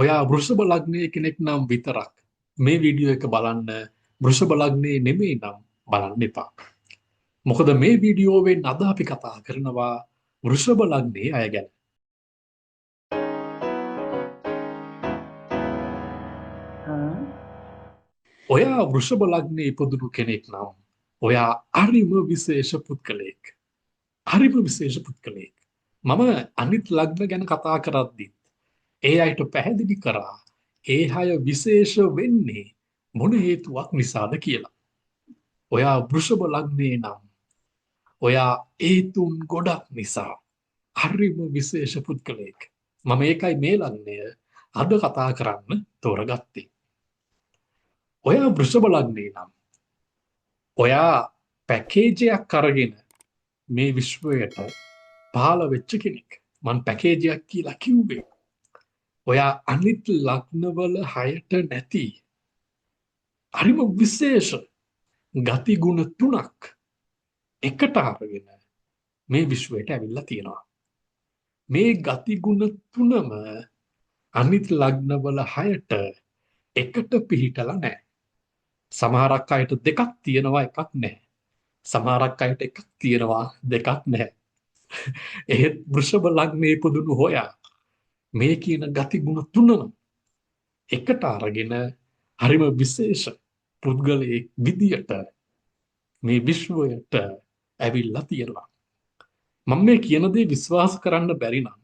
ඔයා වෘෂභ ලග්නයේ කෙනෙක් නම් විතරක් මේ වීඩියෝ එක බලන්න, වෘෂභ ලග්නයේ නෙමෙයි නම් බලන්න එපා. මොකද මේ වීඩියෝවෙන් අද අපි කතා කරනවා වෘෂභ ලග්නයේ අය ගැන. ඔයා වෘෂභ ලග්නයේ ඉපදුණු කෙනෙක් නම් ඔයා හරිම විශේෂ පුද්ගලයෙක්. හරිම විශේෂ පුද්ගලයෙක්. මම අනිත් ලග්න ගැන කතා කරද්දිත් ඒ අයට පැහැදිලි කරා ඒ අය විශේෂ වෙන්නේ මොන හේතුවක් නිසාද කියලා. ඔයා වෘෂභ ලග්නයේ නම් ඔයා හේතුන් ගොඩක් නිසා හරිම විශේෂ පුද්ගලයෙක්. මම ඒකයි මේ ලග්නය අද කතා කරන්න තෝරගත්තේ. ඔයා වෘෂභ ලග්නයේ නම් ඔයා පැකේජයක් අරගෙන මේ විශ්වයට පහළ වෙච්ච කෙනෙක්. මං පැකේජයක් කියලා කිව්වේ ඔයා අනිත් ලග්නවල හයට නැති හරිම විශේෂ ගතිගුණ තුනක් එකට අරගෙන මේ විශ්වයට ඇවිල්ලා තියෙනවා. මේ ගතිගුණ තුනම අනිත් ලග්නවල හයට එකට පිහිටලා නැහැ. සමහරක් අයට දෙකක් තියෙනවා, එකක් නැහැ. සමහරක් අයට එකක් තියෙනවා, දෙකක් නැහැ. එහෙත් වෘෂභ ලග්නයේ ඉපදුණු හොයා මේ කියන ගතිගුණ තුනම එකට අරගෙන හරිම විශේෂ පුද්ගලයෙක් විදියට මේ විශ්වයට ඇවිල්ලා තියෙනවා. මම මේ කියන දේ විශ්වාස කරන්න බැරි නම්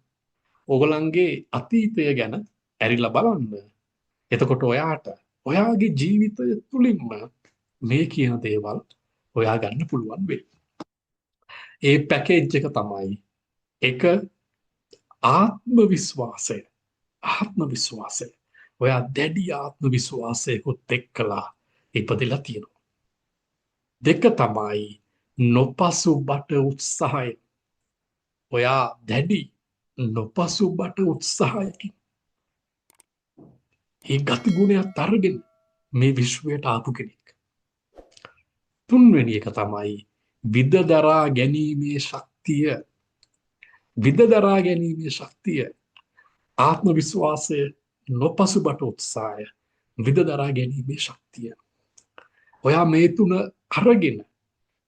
ඕගොල්ලන්ගේ අතීතය ගැන ඇරිලා බලන්න. එතකොට ඔයාට ඔයාගේ ජීවිතය තුලින්ම මේ කියන දේවල් හොයා ගන්න පුළුවන් වෙයි. ඒ පැකේජ් එක තමයි එක ආත්ම විශ්වාසය. ආත්ම විශ්වාසය. ඔයා දැඩි ආත්ම විශ්වාසයකුත් එක්කලා ඉපදලා තියෙනවා. දෙක තමයි නොපසුබට උත්සාහය. ඔයා දැඩි නොපසුබට උත්සාහයකින් ඒ ගතිගුණයක් අරගෙන මේ විශ්වයට ආපු කෙනෙක්. තුන්වෙනි එක තමයි විදදරා ගැනීමේ ශක්තිය. විදදරා ගැනීමේ ශක්තිය, ආත්ම විශ්වාසය, නොපසුබට උත්සාහය, විදදරා ගැනීමේ ශක්තිය. ඔයා මේ තුන අරගෙන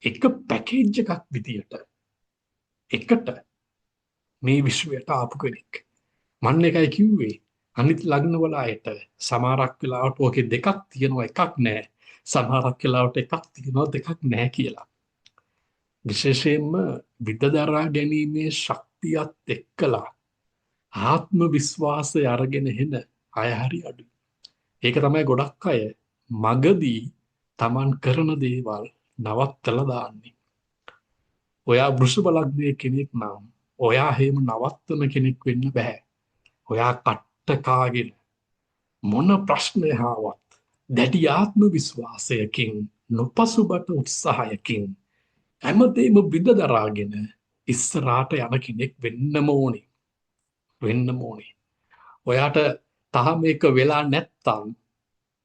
එක පැකේජ් එකක් විදියට එකට මේ විශ්වයට ආපු කෙනෙක්. මන්න එකයි කිව්වේ අනිත් ලග්නවල අයට සමහරක් වෙලාවට ඕකේ දෙකක් තියෙනවා, එකක් නැහැ. සමහරක් වෙලාවට එකක් තියෙනවා, දෙකක් නැහැ කියලා. විශේෂයෙන්ම විදදරා ගැනීමේ ශක්තියත් එක්කලා ආත්ම විශ්වාසය අරගෙන එන අය හරි අඩුයි. ඒක තමයි ගොඩක් අය මගදී Taman කරන දේවල් නවත්තලා දාන්නේ. ඔයා වෘෂභ ලග්නයේ කෙනෙක් නම් ඔයා හැම නවත්තන කෙනෙක් වෙන්න බෑ. ඔයා කට්ට කාගෙන මොන ප්‍රශ්නය ආවත් දැඩි ආත්ම විශ්වාසයකින්, නොපසුබට උත්සාහයකින් හැමදේම විදදරාගෙන ඉස්සරහට යන කෙනෙක් වෙන්නම ඕනේ. වෙන්නම ඕනේ. ඔයාට තාම මේක වෙලා නැත්තම්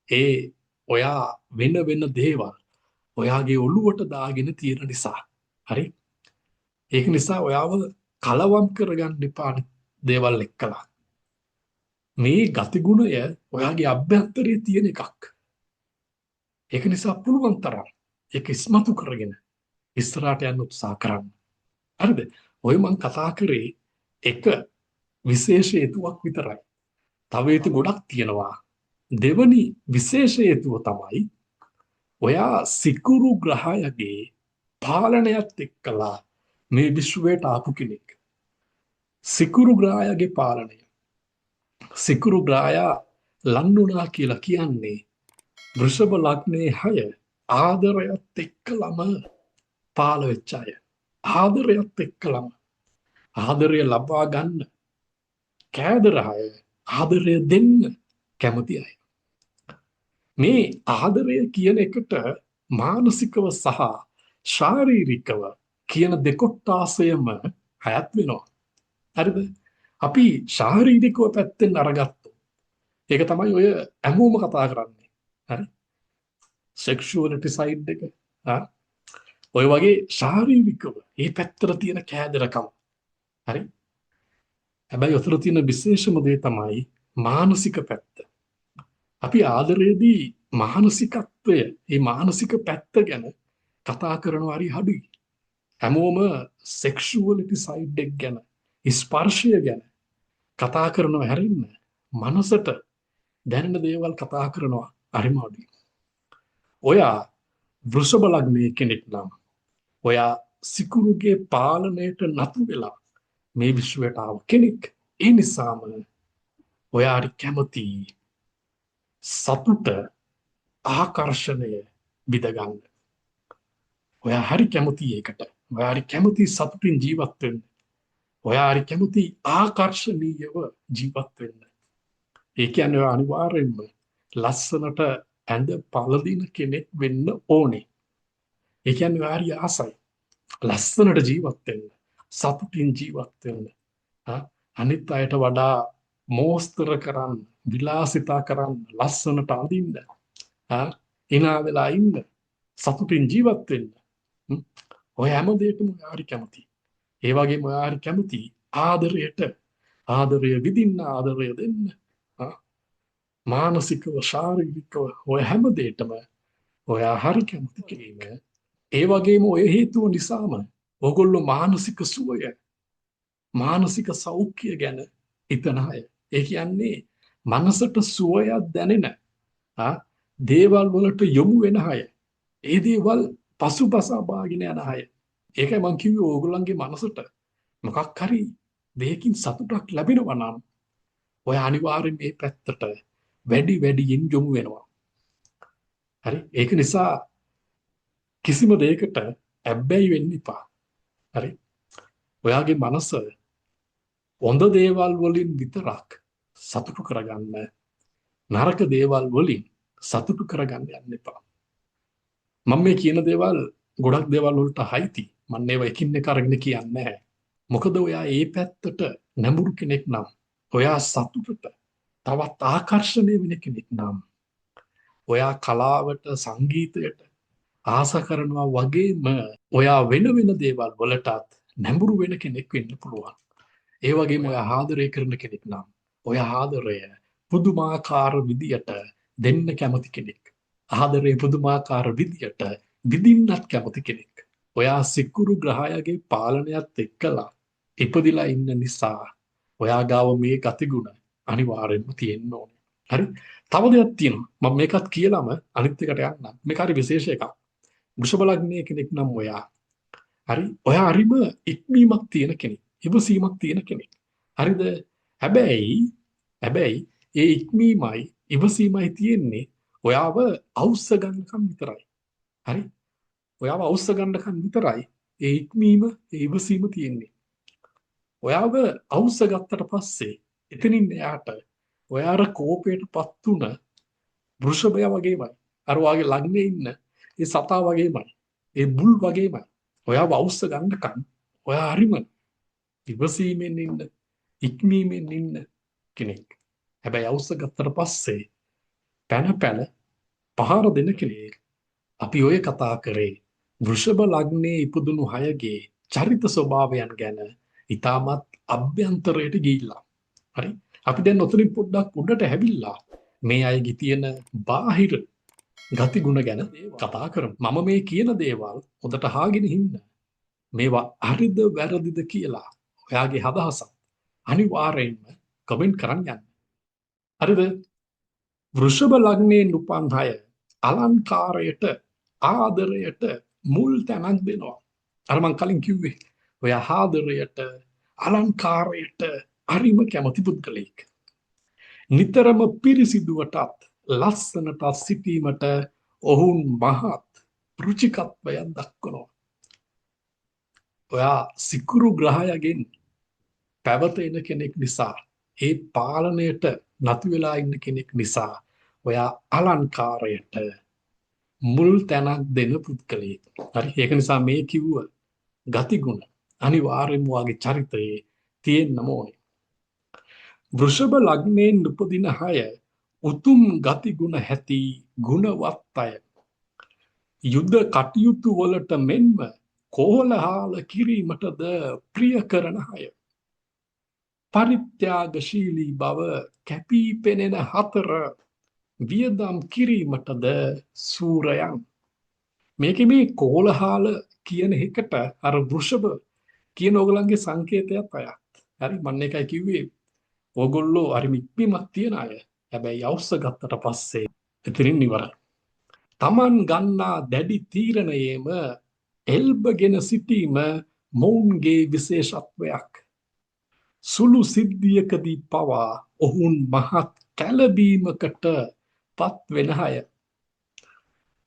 ඒ ඔයා වෙන දේවල් ඔයාගේ ඔළුවට දාගෙන තියෙන නිසා. හරි? ඒක නිසා ඔයාව කලවම් කරගන්න එපා දේවල් එක්කලා. මේ ගතිගුණය ඔයාගේ අභ්‍යන්තරයේ තියෙන එකක්. ඒක නිසා පුළුවන් තරම් ඒක ඉස්මතු කරගෙන ඉස්සරහට යන්න උත්සාහ කරන්න. හරිද? ඔය මං කතා කරේ එක විශේෂ හේතුවක් විතරයි. තව හේතු ගොඩක් තියෙනවා. දෙවනි විශේෂ හේතුව තමයි ඔයා සිකුරු ග්‍රහයගේ පාලනයත් එක්කලා මේ විශ්වයට ආපු කෙනෙක්. සිකුරු ග්‍රහයගේ පාලනය. සිකුරු ග්‍රහයා ලන්නුනා කියලා කියන්නේ වෘෂභ ලග්නයේ 6 ආදරයත් එක්කලම පාල වෙච්ච අය. ආදරයත් එක්කලම ආදරය ලබා ගන්න කෑදර අය, ආදරය දෙන්න කැමති අය. මේ ආදරය කියන එකට මානසිකව සහ ශාරීරිකව කියන දෙකොට්ටාසයම අයත් වෙනවා. හරිද? අපි ශාරීරිකව පැත්තෙන් අරගත්තොත් ඒක තමයි ඔය හැමෝම කතා කරන්නේ. හරි? සෙක්ෂුවලිටි සයිඩ් එක. ඔය වගේ ශාරීරිකව මේ පැත්තට තියෙන කෑදරකම. හරි? හැබැයි ඔතන තියෙන විශේෂම දේ තමයි මානසික පැත්ත. අපි ආදරයේදී මානසිකත්වය, මේ මානසික පැත්ත ගැන කතා කරනවා හරි අඩුයි. හැමෝම සෙක්ෂුවලිටි සයිඩ් එක ගැන, ස්පර්ශය ගැන කතා කරනවා හැරින්න මනසට දැනෙන දේවල් කතා කරනවා හරිම අඩුයි. ඔයා වෘෂභ ලග්නයේ කෙනෙක් නම් ඔයා සිකුරුගේ පාලනයට නතු වෙලා මේ විශ්වයට ආව කෙනෙක්. ඒ නිසාම ඔයාට කැමති සතුට, ආකර්ෂණය විඳගන්න. ඔයා හරි කැමති ඒකට. ඔයා හරි කැමති සතුටින් ජීවත් වෙන්න. ඔයා හරි කැමති ආකර්ෂණීයව ජීවත් වෙන්න. ඒ කියන්නේ ඔයා අනිවාර්යෙන්ම ලස්සනට ඇඳ පළඳින කෙනෙක් වෙන්න ඕනේ. ඒ කියන්නේ ඔයා හරි ආසයි. ලස්සනට ජීවත් වෙන්න. සතුටින් ජීවත් වෙන්න. අනිත් අයට වඩා මෝස්තර කරන්න, විලාසිතා කරන්න, ලස්සනට අඳින්න. hina වෙලා ඉන්න. සතුටින් ජීවත් වෙන්න. ඔය හැම දෙයකම හරි කැමති. ඒ වගේම හරි කැමති ආදරයට. ආදරය විඳින්න, ආදරය දෙන්න. මානසිකව, ශාරීරිකව ඔය හැම දෙයකම ඔයා හරි කැමති කිරීම. ඒ වගේම ඔය හේතුව නිසාම ඔයගොල්ලෝ මානසික සුවය, මානසික සෞඛ්‍ය ගැන හිතන අය. ඒ කියන්නේ මනසට සුවයක් දැනෙන දේවල් වලට යොමු වෙන අය. ඒ දේවල් පසුපසා බාගෙන යන අය. ඒකයි මං කිව්වේ ඕගොල්ලන්ගේ මනසට මොකක් හරි දෙයකින් සතුටක් ලැබෙනවා නම් ඔය අනිවාර්යෙන් මේ පැත්තට වැඩියෙන් යොමු වෙනවා. හරි? ඒක නිසා කිසිම දෙයකට ඇබ්බැහි වෙන්න එපා. හරි? ඔයාගේ මනස හොඳ දේවල් වලින් විතරක් සතුටු කරගන්න, නරක දේවල් වලින් සතුටු කරගන්න යන්න එපා. මම මේ කියන දේවල් ගොඩක් දේවල් වලට හයිති. මම ඒවා එකින් එක අරගෙන කියන්නේ නැහැ. මොකද ඔයා ඒ පැත්තට නැඹුරු කෙනෙක් නම්, ඔයා සතුටට තවත් ආකර්ෂණය වෙන කෙනෙක් නම්, ඔයා කලාවට, සංගීතයට ආස කරනවා වගේම ඔයා වෙන දේවල් වලටත් නැඹුරු වෙන කෙනෙක් වෙන්න පුළුවන්. ඒ වගේම ඔයා ආදරය කරන කෙනෙක් නම් ඔය ආදරය පුදුමාකාර විදියට දෙන්න කැමති කෙනෙක්. ආදරය පුදුමාකාර විදියට විඳින්නත් කැමති කෙනෙක්. ඔයා සිකුරු ග්‍රහයගේ පාලනයත් එක්කලා ඉපදිලා ඉන්න නිසා ඔයා ගාව මේ ගතිගුණ අනිවාර්යෙන්ම තියෙන්න ඕනේ. හරි? තව දෙයක් තියෙනවා. මම මේකත් කියලාම අනිත් එකට යන්නම්. මේක හරි විශේෂ එකක්. වෘෂභ ලග්නයේ කෙනෙක් නම් ඔයා. හරි? ඔයා හරිම ඉක්මීමක් තියෙන කෙනෙක්. ඉවසීමක් තියෙන කෙනෙක්. හරිද? හැබැයි ඒ ඉක්මීමයි ඉවසීමයි තියෙන්නේ ඔයාව අවුස්ස ගන්නකම් විතරයි. හරි? ඔයාව අවුස්ස ගන්නකම් විතරයි ඒ ඉක්මීම, ඒ ඉවසීම තියෙන්නේ. ඔයාව අවුස්ස ගත්තට පස්සේ එතනින් එයාට ඔයාර කෝපයටපත් වුණ වෘෂභය වගේමයි. අර වාගේ ලග්නේ ඉන්න ඒ සතා වගේමයි. ඒ බුල් වගේමයි. ඔයාව අවුස්ස ගන්නකම් ඔයා හරිම ඉවසීමෙන් ඉන්න, ඉක්මීමෙන් ඉන්න කෙනෙක්. හැබැයි අවුස්ස ගත්තට පස්සේ පැන පහර දෙන කෙනෙක්. අපි ඔය කතා කරේ වෘෂභ ලග්නයේ ඉපදුණු අයගේ චරිත ස්වභාවයන් ගැන ඉතාමත් අභ්‍යන්තරයට ගිහිල්ලා. හරි? අපි දැන් ඔතනින් පොඩ්ඩක් උඩට හැවිල්ලා මේ අයගේ තියෙන බාහිර ගතිගුණ ගැන කතා කරමු. මම මේ කියන දේවල් හොඳට අහගෙන ඉන්න. මේවා හරිද වැරදිද කියලා ඔයාගේ අදහසක් අනිවාර්යයෙන්ම කමෙන්ට් කරන්න යන්න. හරිද? වෘෂභ ලග්නයෙන් උපන් අය අලංකාරයට, ආදරයට මුල් තැනක් දෙනවා. අර මං කලින් කිව්වේ ඔය ආදරයට, අලංකාරයට හරිම කැමති පුද්ගලෙක්. නිතරම පිරිසිදුවටත් ලස්සනට සිටීමට ඔවුන් මහත් රුචිකත්වයක් දක්වනවා. ඔයා සිකුරු ග්‍රහයගෙන් පැවතෙන කෙනෙක් නිසා, ඒ පාලනයට නතු වෙලා ඉන්න කෙනෙක් නිසා ඔයා අලංකාරයට මුල් තැනක් දෙන පුද්ගලයෙක්. හරි? ඒක නිසා මේ කිව්ව ගතිගුණ අනිවාර්යයෙන්ම වාගේ චරිතයේ තියෙන්නම ඕනේ. වෘෂභ ලග්නයෙන් උපදින අය උතුම් ගතිගුණ ඇති ගුණවත් අය. යුද්ධ කටයුතු වලට මෙන්ම කෝලහල කිරීමටද ප්‍රිය කරන අය. පරිත්‍යාගශීලී බව කැපී පෙනෙන 4 වියදම් කිරීමටද සූරයන්. මේකේ මේ කෝලහාල කියන එකට අර වෘෂභ කියන ඕගලන්ගේ සංකේතයක් අයත්. හරි මම එකයි කිව්වේ ඕගොල්ලෝ අර මික්මීමක් තියන අය. හැබැයි අවශ්‍ය ගත්තට පස්සේ එතනින් ඉවරයි. Taman ගන්නා දැඩි තීරණයේම එල්බගෙන සිටීම මොවුන්ගේ විශේෂත්වයක්. සුළු සිද්ධියකදී පවා ඔවුන් මහත් කැළඹීමකට පත් වෙන අය.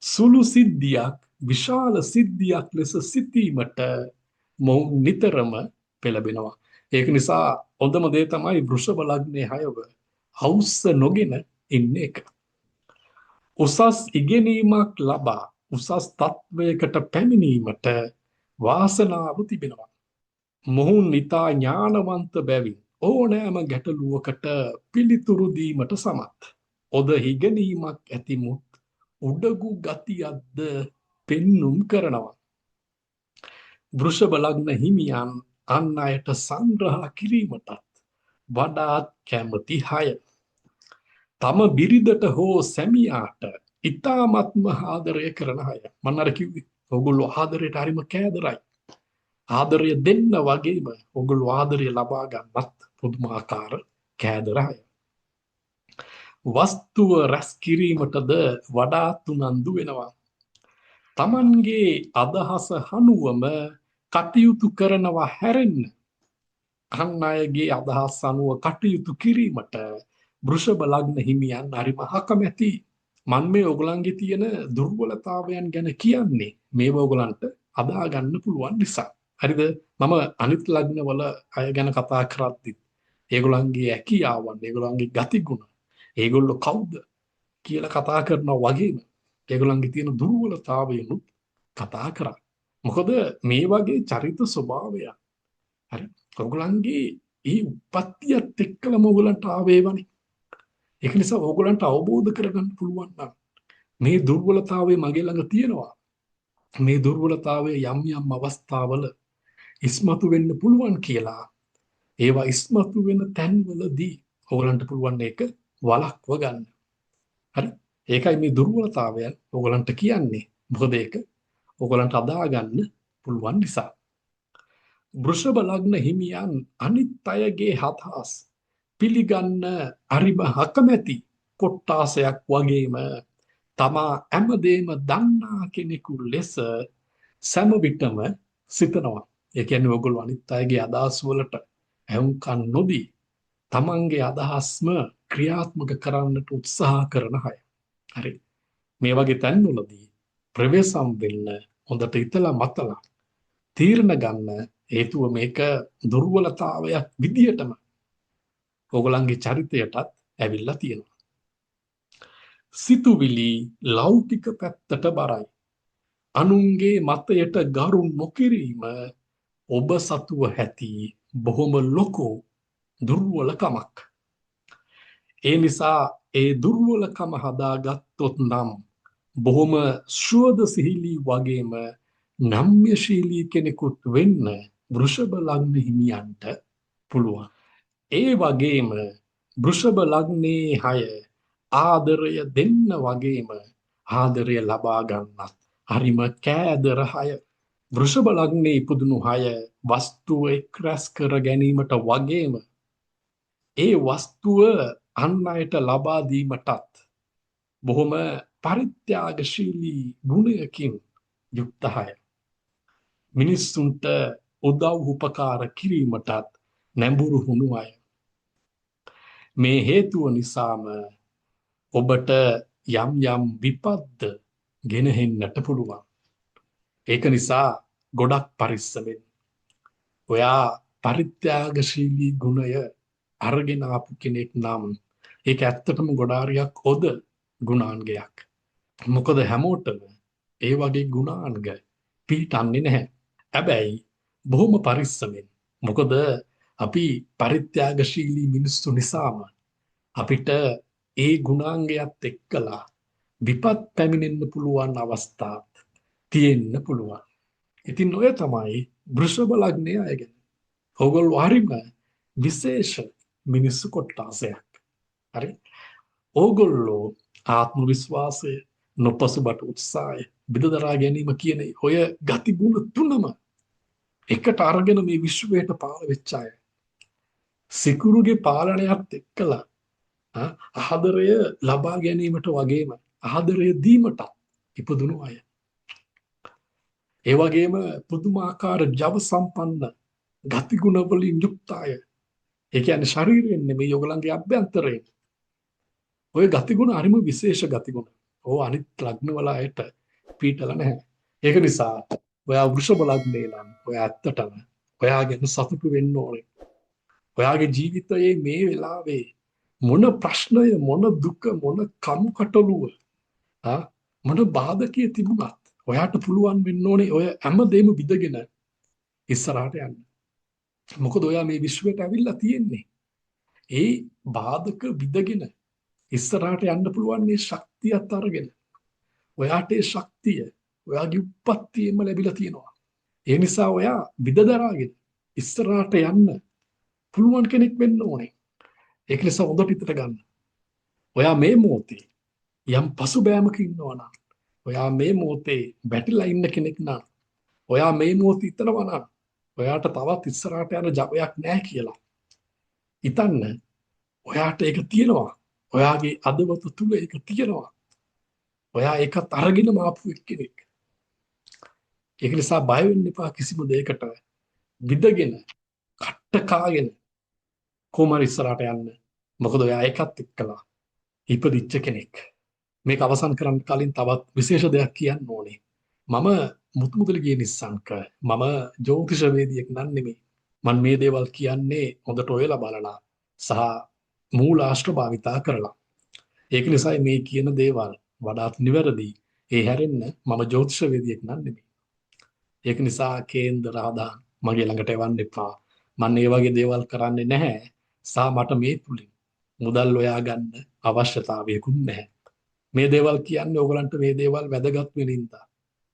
සුළු සිද්ධියක් විශාල සිද්ධියක් ලෙස සිතීමට මොවුන් නිතරම පෙළඹෙනවා. ඒක නිසා හොඳම දේ තමයි වෘෂභ ලග්නයේ අයව හවුස්ස නොගෙන ඉන්න එක. උසස් ඉගෙනීමක් ලබා උසස් තත්වයකට පැමිණීමට වාසනාව තිබෙනවා. මොවුන් ඉතා ඥානවන්ත බැවින් ඕනෑම ගැටලුවකට පිළිතුරු දීමට සමත්. ඔද ඉගෙනීමක් ඇතිමුත් උඩගු ගතියක්ද පෙන්නුම් කරනවා. වෘෂභ ලග්න හිමියන් අන් අයට සංග්‍රහ කිරීමටත් වඩාත් කැමති අය. තම බිරිඳට හෝ සැමියාට ඉතාමත්ම ආදරය කරන අය. මම අර කිව්වේ ඔයගොල්ලෝ ආදරයට හරිම කෑදරයි. ආදරය දෙන්න වගේම ඔයගොල්ලෝ ආදරය ලබා ගන්නත් පුදුමාකාර කෑදර අය. වස්තුව රැස් කිරීමටද වඩාත් උනන්දු වෙනවා. තමන්ගේ අදහස හනුවම කටයුතු කරනවා හැරෙන්න අන් අයගේ අදහස් අනුව කටයුතු කිරීමට වෘෂභ ලග්න හිමියන් හරිම අකමැති. මම මේ ඔයගලන්ගේ තියෙන දුර්වලතාවයන් ගැන කියන්නේ මේව ඔයගලන්ට අදා ගන්න පුළුවන් නිසා. හරිද? මම අනිත් ලග්නවල අය ගැන කතා කරද්දි ඒගොල්ලන්ගේ හැකියාවන්, ඒගොල්ලන්ගේ ගතිගුණ, ඒගොල්ලෝ කවුද කියලා කතා කරනවා වගේම ඒගොල්ලන්ගේ තියෙන දුර්වලතාවයනුත් කතා කරා. මොකද මේ වගේ චරිත ස්වභාවය හරි ඔයගොල්ලන්ගේ ඒ උප්පත්තියත් එක්කලම ඔයගොල්ලන්ට ආවේවනේ. ඒක නිසා ඔයගොල්ලන්ට අවබෝධ කරගන්න පුළුවන් නම් මේ දුර්වලතාවය මගේ ළඟ තියෙනවා. මේ දුර්වලතාවය යම් යම් අවස්ථාවල ඉස්මතු වෙන්න පුළුවන් කියලා ඒවා ඉස්මතු වෙන තැන්වලදී ඔයගොල්ලන්ට පුළුවන් ඒක වළක්ව ගන්න. හරි? ඒකයි මේ දුර්වලතාවයන් ඔයගොල්ලන්ට කියන්නේ. මොකද ඒක ඔයගොල්ලන්ට අදා ගන්න පුළුවන් නිසා. වෘෂභ ලග්න හිමියන් අනිත් අයගේ හතහස් පිළිගන්න අරිම අකමැති කොට්ටාසයක් වගේම තමා හැමදේම දන්නා කෙනෙකු ලෙස සෑම විටම සිතනවා. ඒ කියන්නේ ඔයගොල්ලෝ අනිත් අයගේ අදහස් වලට ඇහුම්කන් නොදී තමන්ගේ අදහස්ම ක්‍රියාත්මක කරන්නට උත්සාහ කරන අය. හරි. මේ වගේ තැන්වලදී ප්‍රවේශම් වෙන්න හොඳට හිතලා මතලා තීරණ ගන්න හේතුව මේක දුර්වලතාවයක් විදියටම ඔයගොල්ලන්ගේ චරිතයටත් ඇවිල්ලා තියෙනවා. සිතුවිලි ලෞකික පැත්තට බරයි. අනුන්ගේ මතයට ගරු නොකිරීම ඔබ සතුව ඇති බොහොම ලොකු දුර්වලකමක්. ඒ නිසා ඒ දුර්වලකම හදාගත්තොත් නම් බොහොම ශෝධසිහිලී වගේම නම්‍යශීලී කෙනෙකුත් වෙන්න වෘෂභ ලග්න හිමියන්ට පුළුවන්. ඒ වගේම වෘෂභ ලග්නයේ අය ආදරය දෙන්න වගේම ආදරය ලබා ගන්නත් හරිම කෑදර අය. වෘෂභ ලග්නයේ ඉපදුණු අය වස්තුව එක් රැස් කර ගැනීමට වගේම ඒ වස්තුව අන් අයට ලබා දීමටත් බොහොම පරිත්‍යාගශීලී ගුණයකින් යුක්ත අය. මිනිස්සුන්ට උදව් උපකාර කිරීමටත් නැඹුරු වුණු අය. මේ හේතුව නිසාම ඔබට යම් යම් විපත්ද ගෙනහෙන්නට පුළුවන්. ඒක නිසා ගොඩක් පරිස්සමෙන්. ඔයා පරිත්‍යාගශීලී ගුණය අරගෙන ආපු කෙනෙක් නම් ඒක ඇත්තටම ගොඩාරියක් හොඳ ගුණාංගයක්. මොකද හැමෝටම ඒ වගේ ගුණාංග පිළිටන්නේ නැහැ. හැබැයි බොහොම පරිස්සමෙන්. මොකද අපි පරිත්‍යාගශීලී මිනිස්සු නිසාම අපිට ඒ ගුණාංගයත් එක්කලා විපත් පැමිණෙන්න පුළුවන් අවස්ථාත් තියෙන්න පුළුවන්. ඉතින් ඔය තමයි වෘෂභ ලග්නයේ අය ගැන. ඔයගොල්ලෝ හරිම විශේෂ මිනිස්සු කොට්ටාසයක්. හරි? ඕගොල්ලෝ ආත්ම විශ්වාසය, නොපසුබට උත්සාහය, බිඳදරා ගැනීම කියන ඔය ගතිගුණ තුනම එකට අරගෙන මේ විශ්වයට පාල වෙච්ච අය. සිකුරුගේ පාලනයත් එක්කලා ආදරය ලබා ගැනීමට වගේම ආදරය දීමටත් ඉපදුණු අය. ඒ වගේම පුදුමාකාර ජව සම්පන්න ගතිගුණ වලින් යුක්ත අය. ඒ කියන්නේ ශරීරයෙන් නෙමෙයි ඔයගලන්ගේ අභ්‍යන්තරයෙන්. ඔය ගතිගුණ හරිම විශේෂ ගතිගුණ. ඕව අනිත් ලග්නවල අයට පීටල නැහැ. ඒක නිසා ඔයා වෘෂභ ලග්නේ නම් ඔයා ඇත්තටම ඔයාගෙන සතුටු වෙන්න ඕනේ. ඔයාගේ ජීවිතයේ මේ වෙලාවේ මොන ප්‍රශ්නය, මොන දුක, මොන කම්කටොළුව, මොන බාධකයේ තිබුණත් ඔයාට පුළුවන් වෙන්න ඕනේ ඔය හැමදේම විදගෙන ඉස්සරහට යන්න. මොකද ඔයා මේ විශ්වයට ඇවිල්ලා තියෙන්නේ ඒ බාධක විදගෙන ඉස්සරහට යන්න පුළුවන් මේ ශක්තියත් අරගෙන. ඔයාට ඒ ශක්තිය ඔයාගේ උප්පත්තියෙම ලැබිලා තියෙනවා. ඒ නිසා ඔයා විදදරාගෙන ඉස්සරහට යන්න පුළුවන් කෙනෙක් වෙන්න ඕනේ. ඒක නිසා හොඳට හිතට ගන්න. ඔයා මේ මොහොතේ යම් පසුබෑමක ඉන්නවා නම්, ඔයා මේ මොහොතේ බැටලා ඉන්න කෙනෙක් නම්, ඔයා මේ මොහොතේ හිතනවා නම් ඔයාට තවත් ඉස්සරහට යන ජවයක් නැහැ කියලා. හිතන්න ඔයාට ඒක තියෙනවා. ඔයාගේ අදවත තුල ඒක තියෙනවා. ඔයා ඒකත් අරගෙන මාපු එක්කෙනෙක්. ඒක නිසා බය වෙන්න එපා කිසිම දෙයකට. විදගෙන, කට්ට කාගෙන කොහොමද ඉස්සරහට යන්න. මොකද ඔයා ඒකත් එක්කලා ඉපදිච්ච කෙනෙක්. මේක අවසන් කරන්න කලින් තවත් විශේෂ දෙයක් කියන්න ඕනේ. මම මුතුමුදලිගේ නිස්සංක. මම ජ්‍යොතිෂවේදියෙක් නන් නෙමෙයි. මම මේ දේවල් කියන්නේ හොඳට ඔයලා බලලා සහ මූලාශ්‍ර භාවිතා කරලා. ඒක නිසා මේ කියන දේවල් වඩාත් නිවැරදි. ඒ හැරෙන්න මම ජ්‍යොතිෂවේදියෙක් නන් නෙමෙයි. ඒක නිසා කේන්දර ආදාන මගේ ළඟට එවන්න එපා. මම මේ වගේ දේවල් කරන්නේ නැහැ. සහ මට මේ තුලින් මුදල් හොයා ගන්න අවශ්‍යතාවයකුත් නැහැ. මේ දේවල් කියන්නේ ඕගලන්ට මේ දේවල් වැදගත් වෙනින්දා.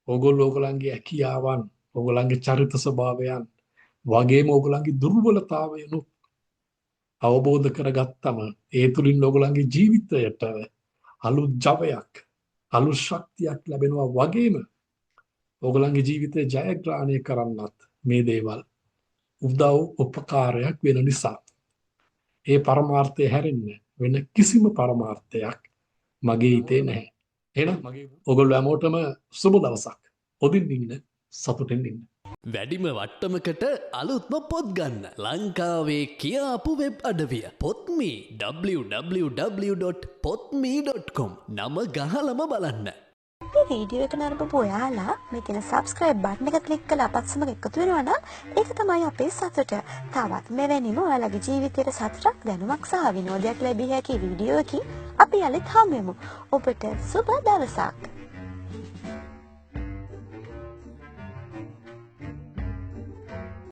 ඕගොල්ලෝ ඕගලන්ගේ හැකියාවන්, ඕගලන්ගේ චරිත ස්වභාවයන් වගේම ඕගලන්ගේ දුර්වලතාවයන් අවබෝධ කරගත්තම ඒ තුලින් ඕගලන්ගේ ජීවිතයට අලුත් ජවයක්, අලුත් ශක්තියක් ලැබෙනවා වගේම ඕගලන්ගේ ජීවිතය ජයග්‍රහණය කරන්නත් මේ දේවල් උදව් උපකාරයක් වෙන නිසා. ඒ පරමාර්ථය හැරෙන්න වෙන කිසිම පරමාර්ථයක් මගේ හිතේ නැහැ. එහෙනම් ඔයගොල්ලෝ හැමෝටම සුබ දවසක්. ඔදින් ඉන්න, සතුටින් ඉන්න. වැඩිම වට්ටමකට අලුත්ම පොත් ගන්න ලංකාවේ කියාපු වෙබ් අඩවිය පොත්මී www.potme.com නම ගහලම බලන්න. මේ වීඩියෝ එක නරඹපු ඔයාලා මේ තියෙන subscribe button එක click කරලා අපත් සමග එකතු වෙනවා නම් ඒක තමයි අපේ සතුට. තවත් මෙවැනිම ඔයාලගේ ජීවිතයට සතුටක්, දැනුමක් සහ විනෝදයක් ලැබිය හැකි වීඩියෝ එකකින් අපි යලිත් හමු වෙමු. ඔබට සුබ දවසක්.